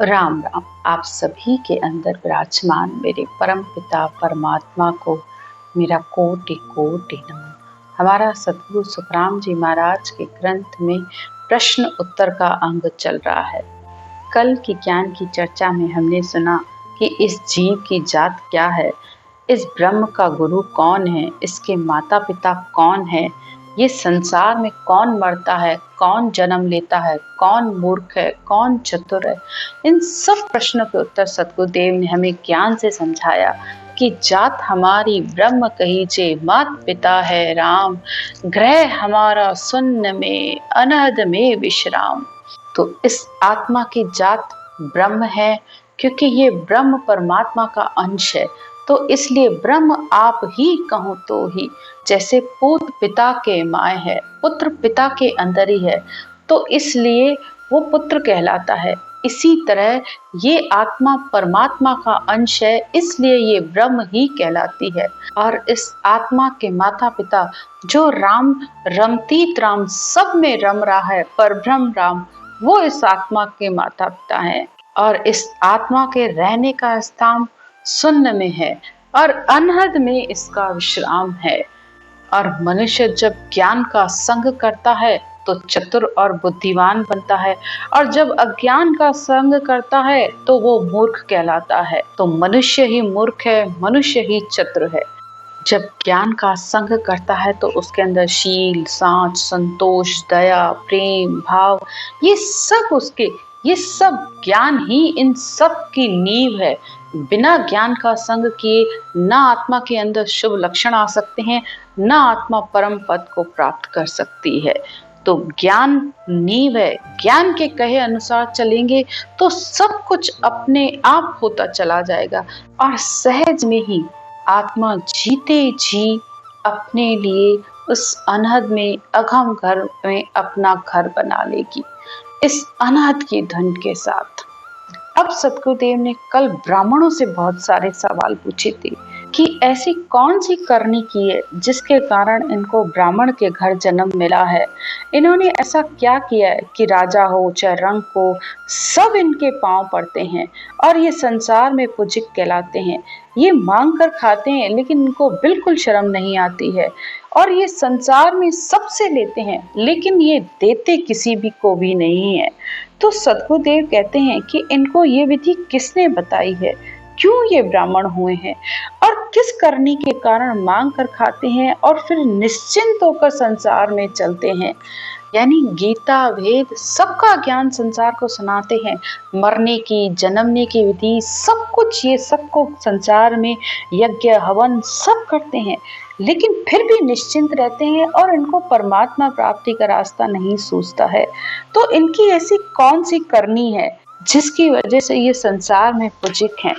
राम राम। आप सभी के अंदर विराजमान मेरे परम पिता परमात्मा को मेरा कोटि कोटि नमन। हमारा सतगुरु सुखराम जी महाराज के ग्रंथ में प्रश्न उत्तर का अंग चल रहा है। कल की ज्ञान की चर्चा में हमने सुना कि इस जीव की जात क्या है, इस ब्रह्म का गुरु कौन है, इसके माता पिता कौन है, ये संसार में कौन मरता है, कौन जन्म लेता है, कौन मूर्ख है, कौन चतुर है। इन सब प्रश्नों के उत्तर सतगुरुदेव ने हमें ज्ञान से समझाया कि जात हमारी ब्रह्म कहीजे, मात पिता है राम, ग्रह हमारा शून्य में, अनहद में विश्राम। तो इस आत्मा की जात ब्रह्म है, क्योंकि ये ब्रह्म परमात्मा का अंश है। तो इसलिए ब्रह्म आप ही कहूँ तो ही, जैसे पूत पिता के माय है, पुत्र पिता के अंदर ही है, तो इसलिए वो पुत्र कहलाता है। इसी तरह ये आत्मा परमात्मा का अंश है, इसलिए ये ब्रह्म ही कहलाती है। और इस आत्मा के माता पिता जो राम रमतीत राम सब में रम रहा है, परब्रह्म राम, वो इस आत्मा के माता पिता हैं। और इस आत्मा के रहने का स्थान शून्य में है और अनहद में इसका विश्राम है। और मनुष्य जब ज्ञान का संग करता है तो चतुर और बुद्धिमान बनता है, और जब अज्ञान का संग करता है तो वो मूर्ख कहलाता है। तो मनुष्य ही मूर्ख है, मनुष्य ही चतुर है। जब ज्ञान का संग करता है तो उसके अंदर शील, सांच, संतोष, दया, प्रेम, भाव, ये सब ज्ञान ही इन सब की नींव है। बिना ज्ञान का संग किए न आत्मा के अंदर शुभ लक्षण आ सकते हैं, न आत्मा परम पद को प्राप्त कर सकती है। तो ज्ञान नींव है। ज्ञान के कहे अनुसार चलेंगे तो सब कुछ अपने आप होता चला जाएगा और सहज में ही आत्मा जीते जी अपने लिए उस अनहद में, अघम घर में अपना घर बना लेगी, इस अनहद की धुन के साथ। अब सतगुरुदेव ने कल ब्राह्मणों से बहुत सारे सवाल पूछे थे कि ऐसी कौन सी करनी की है जिसके कारण इनको ब्राह्मण के घर जन्म मिला है। इन्होंने ऐसा क्या किया है कि राजा हो चाहे रंक हो, सब इनके पांव पड़ते हैं और ये संसार में पूजिक कहलाते हैं। ये मांग कर खाते हैं लेकिन इनको बिल्कुल शर्म नहीं आती है, और ये संसार में सबसे लेते हैं लेकिन ये देते किसी भी को भी नहीं है। तो सतगुरुदेव कहते हैं कि इनको ये विधि किसने बताई है, क्यों ये ब्राह्मण हुए हैं और किस करनी के कारण मांग कर खाते हैं और फिर निश्चिंत होकर संसार में चलते हैं। यानी गीता वेद सबका ज्ञान संसार को सुनाते हैं, मरने की, जन्मने की विधि, सब कुछ ये सबको संसार में यज्ञ हवन सब करते हैं, लेकिन फिर भी निश्चिंत रहते हैं और इनको परमात्मा प्राप्ति का रास्ता नहीं सूझता है। तो इनकी ऐसी कौन सी करनी है जिसकी वजह से ये संसार में पूजिक हैं।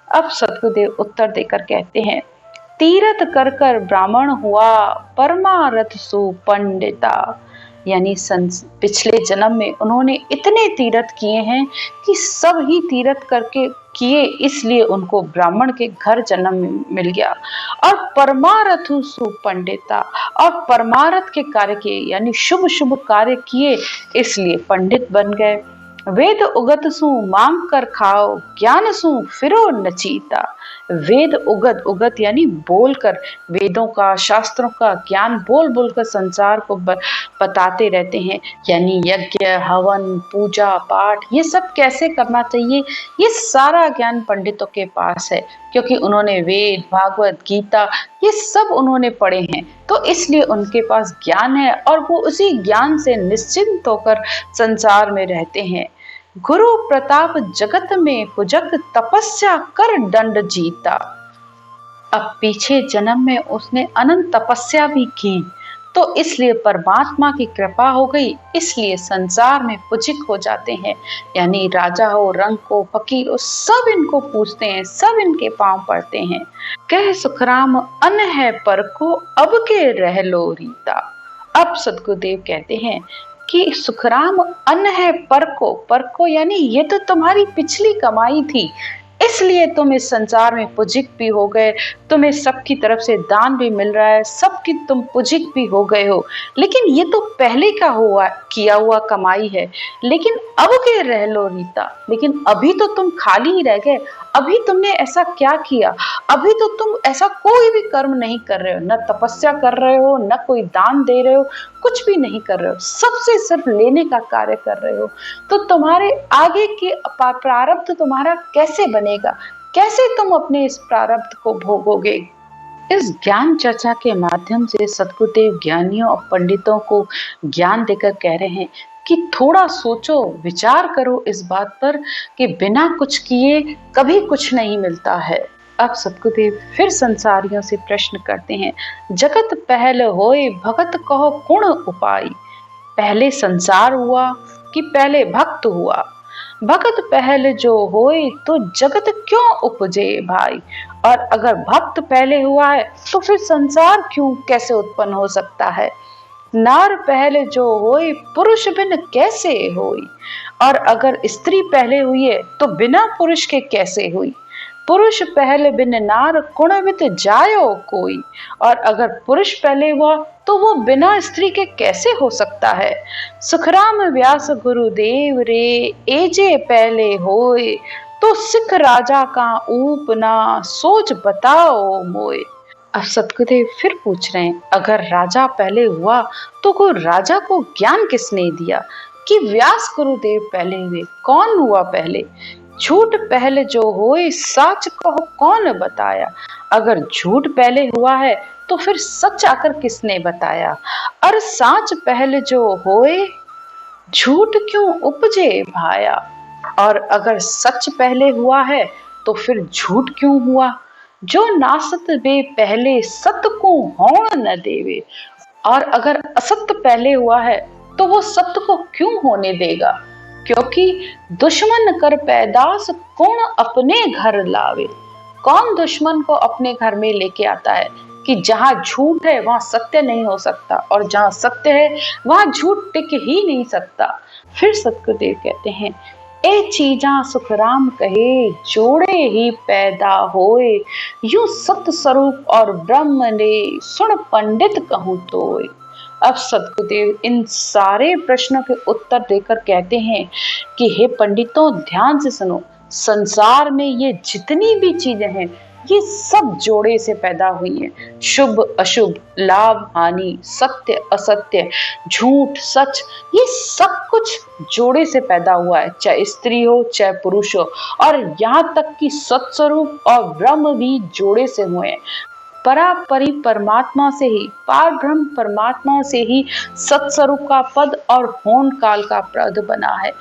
अब सतगुरुदेव उत्तर देकर कहते हैं, तीरथ कर कर ब्राह्मण हुआ, परमारथ सु पंडिता। यानी पिछले जन्म में उन्होंने इतने तीर्थ किए हैं कि सब ही तीर्थ करके किए, इसलिए उनको ब्राह्मण के घर जन्म मिल गया। और परमारथ सु पंडिता, और परमारथ के कार्य किए यानी शुभ शुभ कार्य किए, इसलिए पंडित बन गए। वेद उगत सु मांग कर खाओ, ज्ञान सु फिरो नचीता। वेद उगत, उगत यानी बोलकर, वेदों का, शास्त्रों का ज्ञान बोल बोल कर संसार को बताते रहते हैं। यानी यज्ञ हवन पूजा पाठ ये सब कैसे करना चाहिए, ये सारा ज्ञान पंडितों के पास है, क्योंकि उन्होंने वेद भागवत गीता ये सब उन्होंने पढ़े हैं, तो इसलिए उनके पास ज्ञान है और वो उसी ज्ञान से निश्चिंत होकर संसार में रहते हैं। गुरु प्रताप जगत में पुजक, तपस्या कर दंड जीता। अब पीछे जन्म में उसने अनंत तपस्या भी की, तो इसलिए परमात्मा की कृपा हो गई, इसलिए संसार में पूजिक हो जाते हैं। यानी राजा हो, रंक हो, फकीर हो, सब इनको पूजते हैं, सब इनके पांव पड़ते हैं। कह सुखराम अन है पर को, अब के रह लो रीता। अब सतगुरुदेव कहते हैं कि सुखराम अन्न है पर को यानी ये तो तुम्हारी पिछली कमाई थी, इसलिए तुम इस संसार में पुजिक भी हो गए, तुम्हें सबकी तरफ से दान भी मिल रहा है, सबकी तुम पुजिक भी हो गए हो। लेकिन ये तो पहले का हुआ किया हुआ कमाई है, लेकिन अब के रह लो रीता। लेकिन अभी तो तुम खाली ही रह गए। अभी तुमने ऐसा क्या किया? अभी तो तुम ऐसा कोई भी कर्म नहीं कर रहे हो, न तपस्या कर रहे हो, न कोई दान दे रहे हो, कुछ भी नहीं कर रहे हो, सबसे सिर्फ लेने का कार्य कर रहे हो। तो तुम्हारे आगे के प्रारब्ध तुम्हारा कैसे बनेगा? कैसे तुम अपने इस प्रारब्ध को भोगोगे? इस ज्ञान चर्चा के माध्यम से सद्गुरुदेव ज्ञानियों और पंडितों को ज्ञान देकर कह रहे हैं कि थोड़ा सोचो, विचार करो इस बात पर कि बिना कुछ किए कभी कुछ नहीं मिलता है। अब सद्गुरुदेव फिर संसारियों से प्रश्न करते हैं, जगत पहल होए भगत कहो गुण उपाय। पहले संसार हुआ कि पहले भक्त हुआ? भगत पहले जो होए तो जगत क्यों उपजे भाई? और अगर भक्त पहले हुआ है तो फिर संसार क्यों कैसे उत्पन्न हो सकता है? नार पहले जो होए पुरुष बिन कैसे होई? और अगर स्त्री पहले हुई है तो बिना पुरुष के कैसे हुई? पुरुष पहले बिन नार कुणवित जायो कोई। और अगर पुरुष पहले हुआ तो वो बिना स्त्री के कैसे हो सकता है? सुखराम व्यास गुरुदेव रे एजे पहले होए, तो सिख राजा का ऊप ना सोच बताओ मोए। अब सतगुरुदेव फिर पूछ रहे हैं, अगर राजा पहले हुआ तो को राजा को ज्ञान किसने दिया? कि व्यास गुरुदेव पहले हुए। कौन हुआ पहले? झूठ पहले जो होए सच कहो कौन बताया? अगर झूठ पहले हुआ है तो फिर सच आकर किसने बताया? और सच पहले जो होए झूठ क्यों उपजे भाया? और अगर सच पहले हुआ है तो फिर झूठ क्यों हुआ? जो नासत बे पहले सत्य को होण न देवे। और अगर असत्य पहले हुआ है तो वो सत्य को क्यों होने देगा? क्योंकि दुश्मन कर पैदास कौन अपने घर लावे। कौन दुश्मन को अपने घर में लेके आता है कि जहां झूठ है वहां सत्य नहीं हो सकता, और जहां सत्य है वहां झूठ टिक ही नहीं सकता। फिर सतगुरुदेव कहते हैं, ए चीजा सुखराम कहे जोड़े ही पैदा होए, यूं सत्य स्वरूप और ब्रह्म ने सुन पंडित कहूं तोय। अब सतगुरुदेव इन सारे प्रश्नों के उत्तर देकर कहते हैं कि हे पंडितों, ध्यान से सुनो, संसार में ये जितनी भी चीजें हैं ये सब जोड़े से पैदा हुई हैं। शुभ अशुभ, लाभ हानि, सत्य असत्य, झूठ सच, ये सब कुछ जोड़े से पैदा हुआ है, चाहे स्त्री हो चाहे पुरुष हो। और यहाँ तक कि सत्स्वरूप और ब्रह्म भी जोड़े से हुए हैं। परापरि परमात्मा से ही, पार ब्रह्म परमात्मा से ही सत्स्वरूप का पद और होन काल का पद बना है।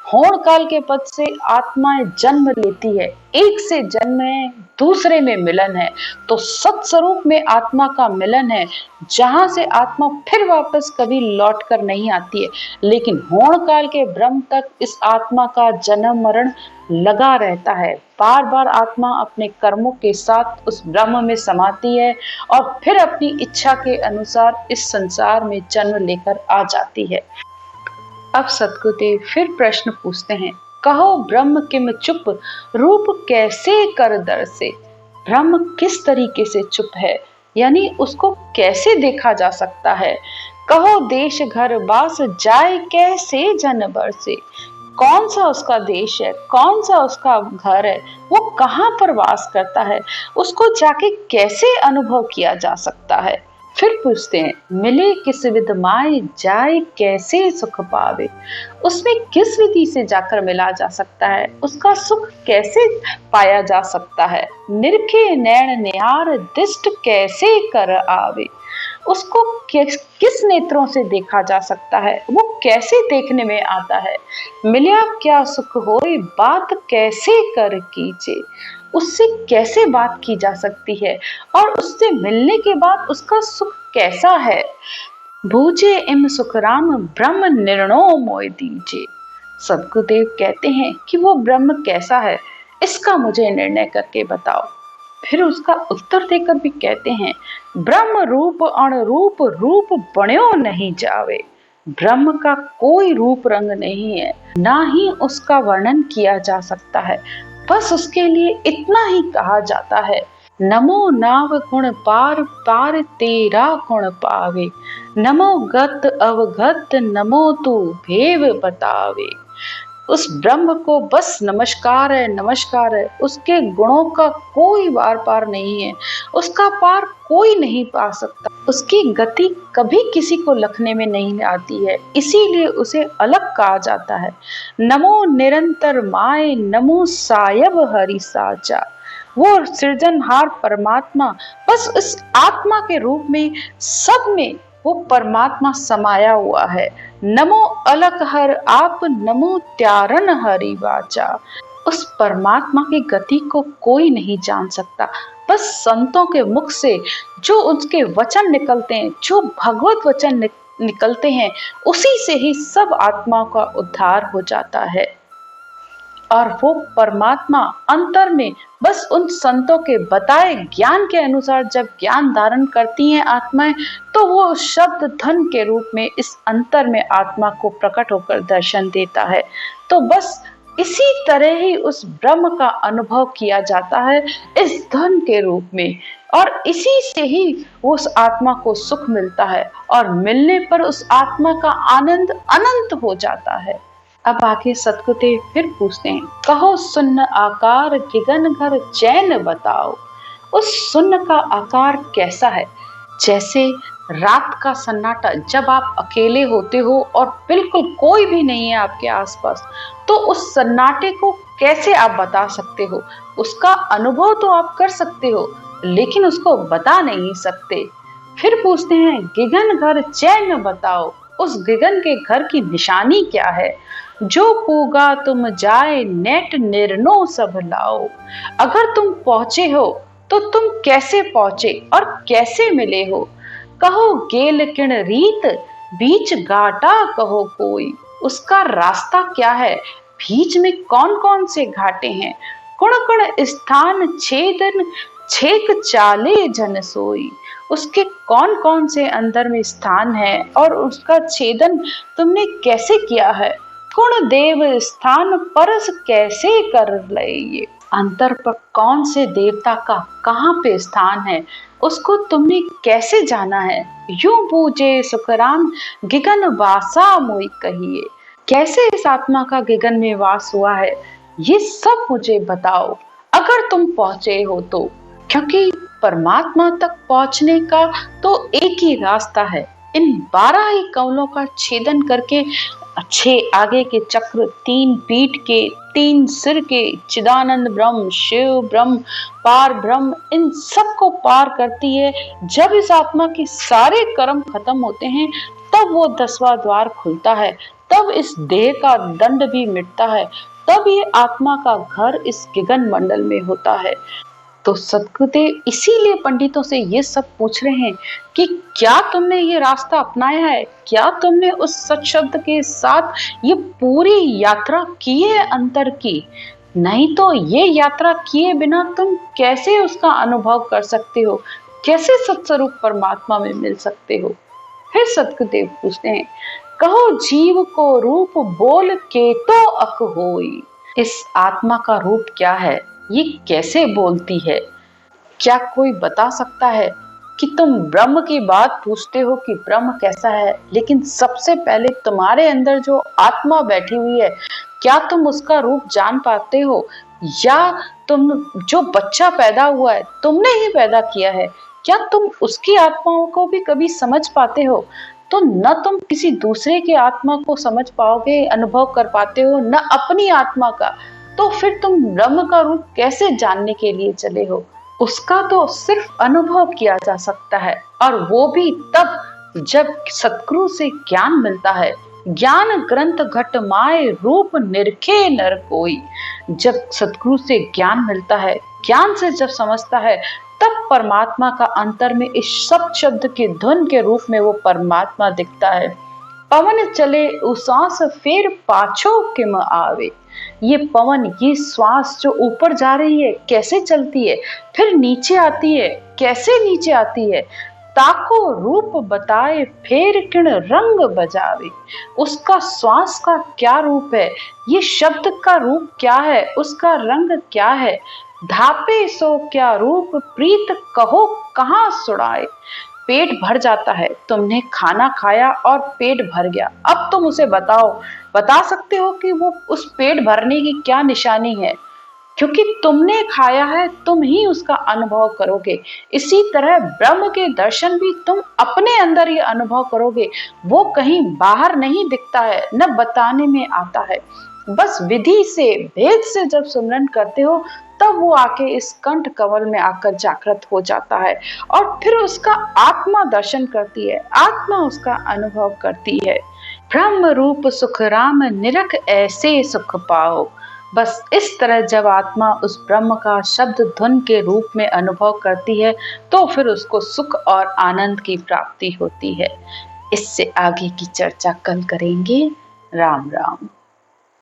होन काल के पद से आत्माएं जन्म लेती है, एक से जन्म है, दूसरे में मिलन है। तो सत्स्वरूप में आत्मा का मिलन है, जहां से आत्मा फिर वापस कभी लौट कर नहीं आती है। लेकिन होन काल के ब्रह्म तक इस आत्मा का जन्म मरण लगा रहता है। बार बार आत्मा अपने कर्मों के साथ उस ब्रह्म में समाती है और फिर अपनी इच्छा के अनुसार इस संसार में जन्म लेकर आ जाती है। अब सतगुरुदेव फिर प्रश्न पूछते हैं, कहो ब्रह्म किम चुप रूप कैसे कर दर्शे। ब्रह्म किस तरीके से चुप है, यानी उसको कैसे देखा जा सकता है? कहो देश घर बास जाए कैसे जन बरसे। कौन सा उसका देश है, कौन सा उसका घर है, वो कहाँ पर वास करता है, उसको जाके कैसे अनुभव किया जा सकता है? फिर पूछते हैं, मिले किस विध माए जाए कैसे सुख पावे। उसमें किस विधि से जाकर मिला जा सकता है, उसका सुख कैसे पाया जा सकता है। निरखे नैन निहार दिष्ट कैसे कर आवे। उसको किस नेत्रों से देखा जा सकता है, वो कैसे देखने में आता है। मिलिया क्या सुख होए बात कैसे कर कीजे। उससे कैसे बात की जा सकती है और उससे मिलने के बाद उसका सुख कैसा है। बूझे इम सुखराम ब्रह्म निर्णय मोय दीजे। सद्गुरुदेव कहते हैं कि वो ब्रह्म कैसा है, इसका मुझे निर्णय करके बताओ। फिर उसका उत्तर देकर भी कहते हैं, ब्रह्म रूप अणरूप रूप बण्यो नहीं जावे। ब्रह्म का कोई रूप रंग नहीं है, ना ही उसका वर्णन किया जा सकता है। बस उसके लिए इतना ही कहा जाता है, नमो नाव गुण पार पार तेरा गुण पावे, नमो गत अवगत नमो तू भेव बतावे। उस ब्रह्म को बस नमस्कार है, उसके गुणों का कोई बार पार नहीं है, उसका पार कोई नहीं पा सकता, उसकी गति कभी किसी को लखने में नहीं आती है, इसीलिए उसे अलग कहा जाता है। नमो निरंतर माय नमो सायब हरि साचा। वो सृजनहार परमात्मा बस इस आत्मा के रूप में सब में वो परमात्मा समाया हुआ है। नमो अलग हर आप नमो त्यारन हरि वाचा। उस परमात्मा की गति को कोई नहीं जान सकता, बस संतों के मुख से जो उसके वचन निकलते हैं, जो भगवत वचन निकलते हैं, उसी से ही सब आत्मा का उद्धार हो जाता है। और वो परमात्मा अंतर में बस उन संतों के बताए ज्ञान के अनुसार जब ज्ञान धारण करती हैं आत्माएं, तो वो शब्द धन के रूप में इस अंतर में आत्मा को प्रकट होकर दर्शन देता है। तो बस इसी तरह ही उस ब्रह्म का अनुभव किया जाता है इस धन के रूप में, और इसी से ही उस आत्मा को सुख मिलता है, और मिलने पर उस आत्मा का आनंद अनंत हो जाता है। अब आगे सतगुरुदेव फिर पूछते हैं, कहो सुन्न आकार गिगन घर चैन बताओ। उस सुन्न का आकार कैसा है? जैसे रात का सन्नाटा, जब आप अकेले होते हो और बिल्कुल कोई भी नहीं है आपके आसपास, तो उस सन्नाटे को कैसे आप बता सकते हो? उसका अनुभव तो आप कर सकते हो, लेकिन उसको बता नहीं सकते। फिर पूछते हैं, गिगन घर चैन बताओ। उस गिगन के घर की निशानी क्या है? जो पूगा तुम जाए नेट निर्नो सब लाओ। अगर तुम पहुंचे हो तो तुम कैसे पहुंचे और कैसे मिले हो? कहो गेल किण रीत बीच घाटा कहो कोई। उसका रास्ता क्या है? बीच में कौन कौन से घाटे हैं? कुण कुण स्थान छेदन छेक चाले जन सोई। उसके कौन कौन से अंदर में स्थान है और उसका छेदन तुमने कैसे किया है? कुण देव स्थान परस कैसे कर ले। ये अंतर पर कौन से देवता का कहाँ पे स्थान है, उसको तुमने कैसे जाना है? यूं बूझे सुखराम गिगन वासा मोई कहिए। कैसे इस आत्मा का गिगन में वास हुआ है, ये सब मुझे बताओ अगर तुम पहुंचे हो तो। क्योंकि परमात्मा तक पहुंचने का तो एक ही रास्ता है, इन 12 ही कमलों का छेदन करके 6 आगे के चक्र, 3 पीठ के, 3 सिर के, चिदानंद ब्रह्म, शिव ब्रह्म, पार ब्रह्म, इन सब को पार करती है। जब इस आत्मा के सारे कर्म खत्म होते हैं, तब वो 10वां द्वार खुलता है, तब इस देह का दंड भी मिटता है, तब ये आत्मा का घर इस गिगन मंडल में होता है। तो सतगुरुदेव इसीलिए पंडितों से ये सब पूछ रहे हैं कि क्या तुमने ये रास्ता अपनाया है? क्या तुमने उस सच शब्द के साथ ये पूरी यात्रा की है अंतर की? नहीं तो ये यात्रा किए बिना तुम कैसे उसका अनुभव कर सकते हो? कैसे सत्स्वरूप परमात्मा में मिल सकते हो? फिर सतगुरुदेव पूछते हैं, कहो जीव को रूप बोल के तो अक होई। इस आत्मा का रूप क्या है? ये कैसे बोलती है? क्या कोई बता सकता है? कि तुम ब्रह्म की बात पूछते हो कि ब्रह्म कैसा है, लेकिन सबसे पहले तुम्हारे अंदर जो आत्मा बैठी हुई है, क्या तुम उसका रूप जान पाते हो? या तुम जो बच्चा पैदा हुआ है तुमने ही पैदा किया है, क्या तुम उसकी आत्माओं को भी कभी समझ पाते हो? तो न तुम किसी दूसरे की आत्मा को समझ पाओगे, अनुभव कर पाते हो, न अपनी आत्मा का, तो फिर तुम ब्रह्म का रूप कैसे जानने के लिए चले हो? उसका तो सिर्फ अनुभव किया जा सकता है, और वो भी तब जब सतगुरु से ज्ञान मिलता है। ज्ञान ग्रंथ घट माए रूप निरखे नर कोई। जब सतगुरु से ज्ञान मिलता है, ज्ञान से जब समझता है, तब परमात्मा का अंतर में इस सब शब्द के धुन के रूप में वो परमात्मा दिखता है। पवन चले उसास फिर पाछो किम आवे। ये पवन, ये श्वास जो ऊपर जा रही है कैसे चलती है, फिर नीचे आती है कैसे नीचे आती है, ताको रूप बताए फेर किण रंग बजावे। उसका श्वास का क्या रूप है, ये शब्द का रूप क्या है, उसका रंग क्या है। धापे सो क्या रूप प्रीत कहो कहाँ सुड़ाए। पेट भर जाता है, तुमने खाना खाया और पेट भर गया, अब तुम उसे बताओ, बता सकते हो कि वो उस पेट भरने की क्या निशानी है। क्योंकि तुमने खाया है, तुम ही उसका अनुभव करोगे। इसी तरह ब्रह्म के दर्शन भी तुम अपने अंदर ही अनुभव करोगे। वो कहीं बाहर नहीं दिखता है, न बताने में आता है। बस विधि से, भेद से जब सुमरन करते हो, तब वो आके इस कंठ कमल में आकर जागृत हो जाता है और फिर उसका आत्मा दर्शन करती है, आत्मा उसका अनुभव करती है। ब्रह्म रूप सुख राम निरख ऐसे सुख पाओ। बस इस तरह जब आत्मा उस ब्रह्म का शब्द धुन के रूप में अनुभव करती है, तो फिर उसको सुख और आनंद की प्राप्ति होती है। इससे आगे की चर्चा कल करेंगे। राम राम।